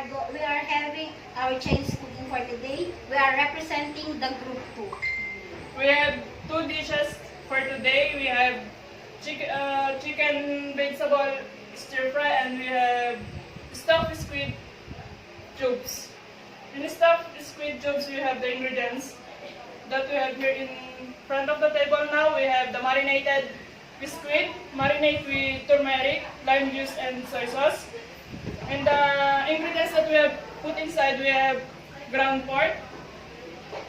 we are having our Chinese cooking for today. We are representing the group 2. We have 2 dishes for today. We have chicken vegetable stir fry, and we have stuffed squid cubes. In stuffed squid cubes, we have the ingredients that we have here in front of the table now. We have the marinated squid, marinate with turmeric, lime juice, and soy sauce. And the ingredients that we have put inside, we have ground pork,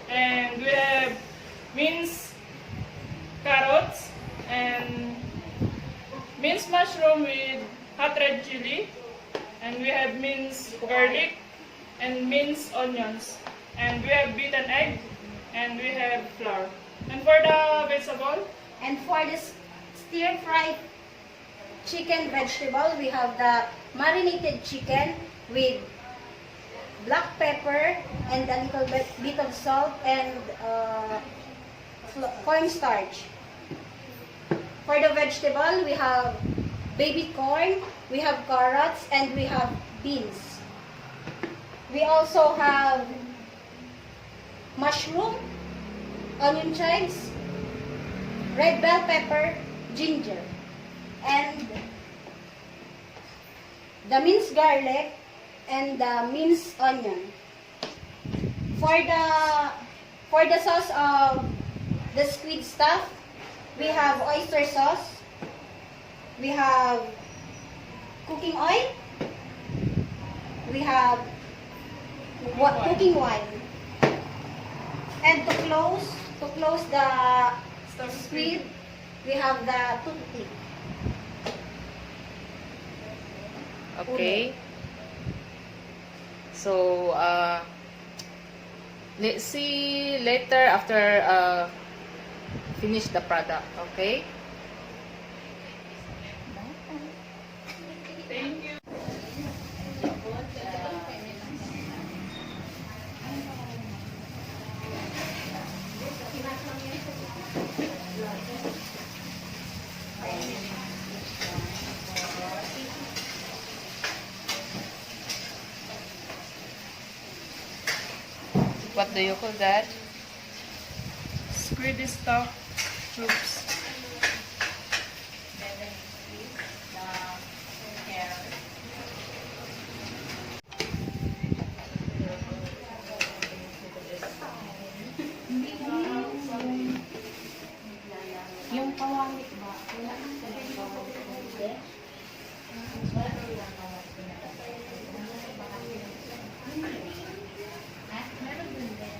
and we have minced carrots, and minced mushroom with hot red chili, and we have minced garlic, and minced onions, and we have beaten egg, and we have flour. And for the vegetable, And for the stir-fried chicken vegetable, we have the marinated chicken with black pepper and a little bit of salt and cornstarch. For the vegetable, we have baby corn, we have carrots, and we have beans. We also have mushroom, onion chives, red bell pepper, ginger, and the minced garlic and the minced onion. For the sauce of the squid stuff, we have oyster sauce, we have cooking oil, we have cooking wine, and to close the squid, we have the toothpick. Okay. So, let's see later after finish the product. Okay? thank you. What do you call that? Squid stuffed cubes. Yung kawamit ba? Wala nang kawamit. Meron din din.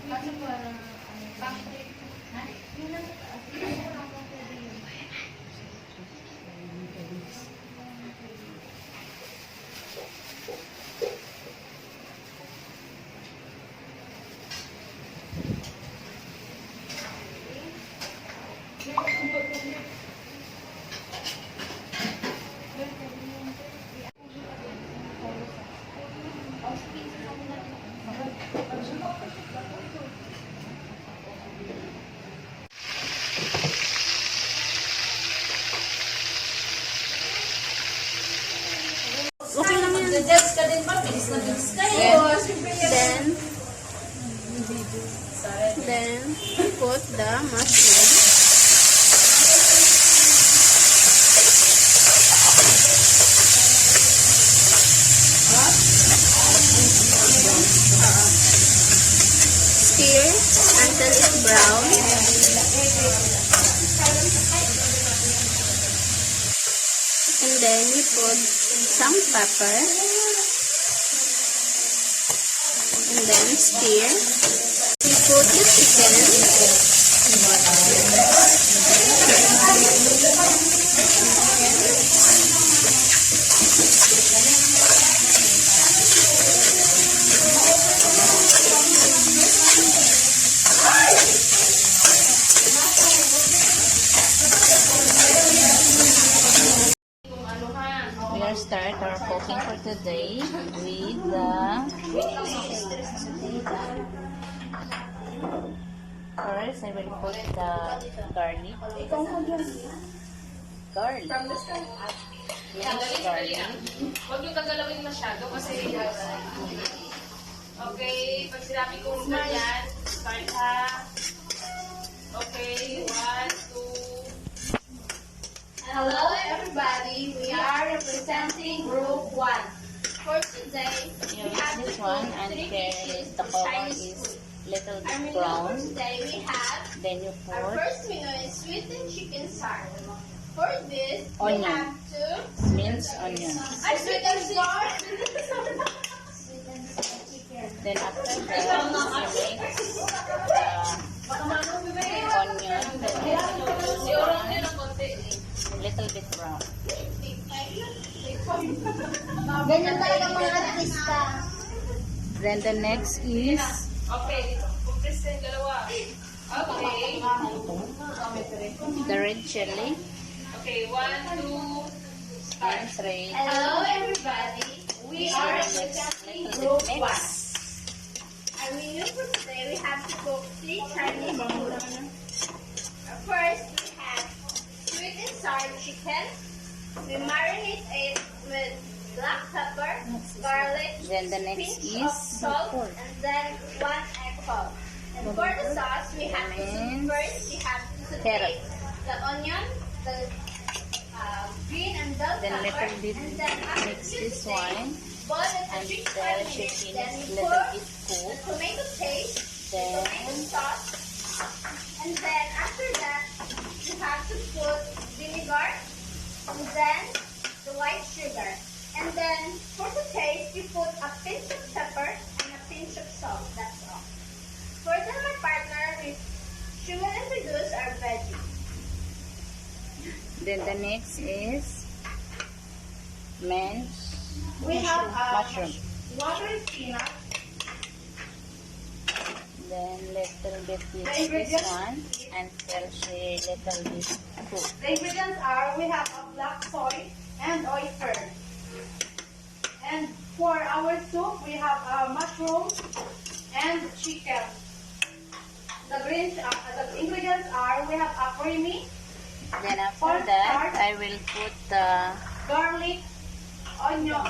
Kasi parang pang-trip. Yun lang. Okay lang yan. Nag-judge ka din ba? Bilis na bilis kayo. Then put the mushroom. Stir until it's brown. And then you put some pepper. And then stir. You put the chicken. We are start our cooking for today with the first I will put the garlic. Minced garlic. Huwag nyo gagalawin masyado kasi okay, pag sinabi kong ganyan, start ha. Okay, 1, 2. Hello everybody, we are representing Group 1. For today, You mix this one until the color is little our bit menu for brown. today we have Then you our put first menu is sweetened chicken sark. For this, Onion. we have to minced onions. sweetened sark. Then after that, you mix the onion. Then little bit brown. Ganyan talaga mga artista. Then the next is Okay, compress yung dalawa. Okay. the red chili. Okay, 1, 2, start. And red. Hello everybody, we are representing Group 1. Our menu for today, we have to cook 3 Chinese food. First, we have sweet and sour chicken. We marinate it with black pepper, garlic, Then the next pinch is of salt, pork. and then 1 egg pulp. And for the sauce, we have to first we have to saute Carrot. the onion, the green and bell Then pepper, little bit and then after mix you this saute, one boil it for 3 to 5 until minutes. chicken Then is we little pour bit the cooked. tomato paste, the Then tomato sauce, and then after that, you have to put vinegar, and then the white sugar. And then for the taste, you put a pinch of pepper and a pinch of salt. That's all. For then my partner, she will introduce our veggies. then the next is minced We have mushroom. water peanut, Then little bit mix this ingredients? one until she little bit cooked. The ingredients are, we have a black soy and oyster. And for our soup, we have mushroom and chicken. The ingredients are, we have a creamy, Then after Pork that, chard. I will put the garlic, onion,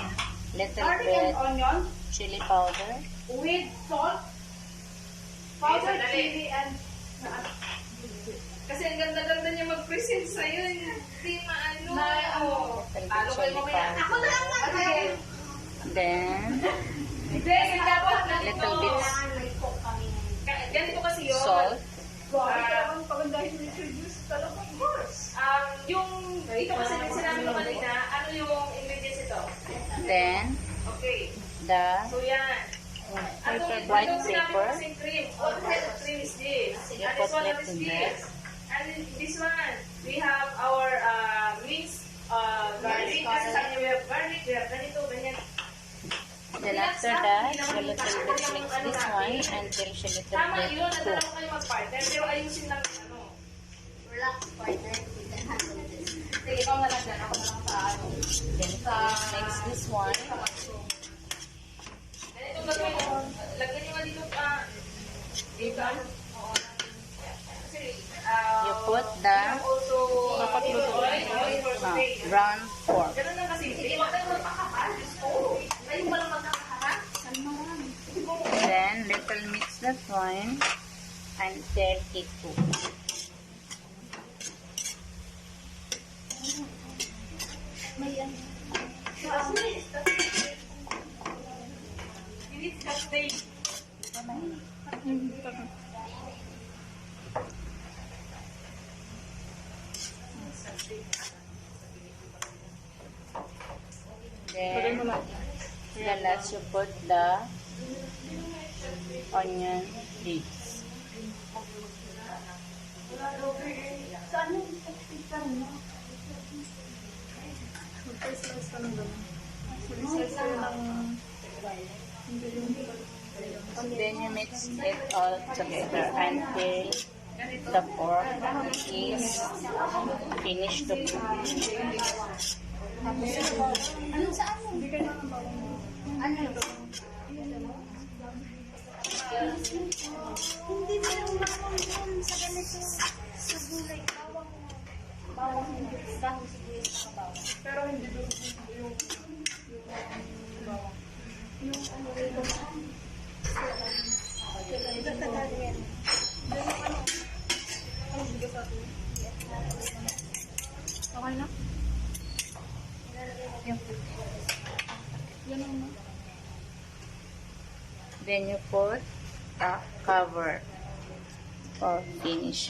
little garlic bit and onion chili powder. with salt, powdered Sandali. chili, and Kasi ang ganda-ganda niya mag-present sa'yo. Hindi maano. Little bit Talo kayo chili mamaya. powder. ako na lang Okay. Then Hindi, dapat ganito. little bit kailangan may cook kami. Ganito kasi yun. salt. Ang pagandahin mo introduce talaga, of course. Yung, ito kasi yung sinabi ko kanina, ano yung ingredients ito? Then Okay. the So yan. white Itong sinabi ko pepper. kasi cream. What type of cream is this? You And put this one it is in this. there. And this one, we have our minced garlic. Kasi sa kanya we have garlic, we have ganito, ganyan. Then after that, you little bit mix this one until she little Tama bit yun, nadala cooked. ko kayo mag-partner, pero ayusin lang yung ano. Relax, partner. We can handle this. Sige, ikaw na lang dyan, ako na lang sa ano. Then please mix this one. Ganito gagawin mo. Lagyan nyo nga dito dito. Oo. Kasi, You put the also, oil for steak. brown pork. Ganun lang kasi. Hindi mo tayo magpakapal. Diyos ko. Kayo pa lang magkakaharap. Then little mix that one until it cooks. You need that steak. Then the last you put the onion leaves. Then you mix it all together until the pork is finished to cook. Ano sa ano? Ano? Hindi mo yung bawang doon sa ganito. Sa gulay. Bawang. Bawang. Bawang sibuyas sa bawang. Pero hindi doon yung bawang. Okay na? Yan ang Then you put a cover for finish.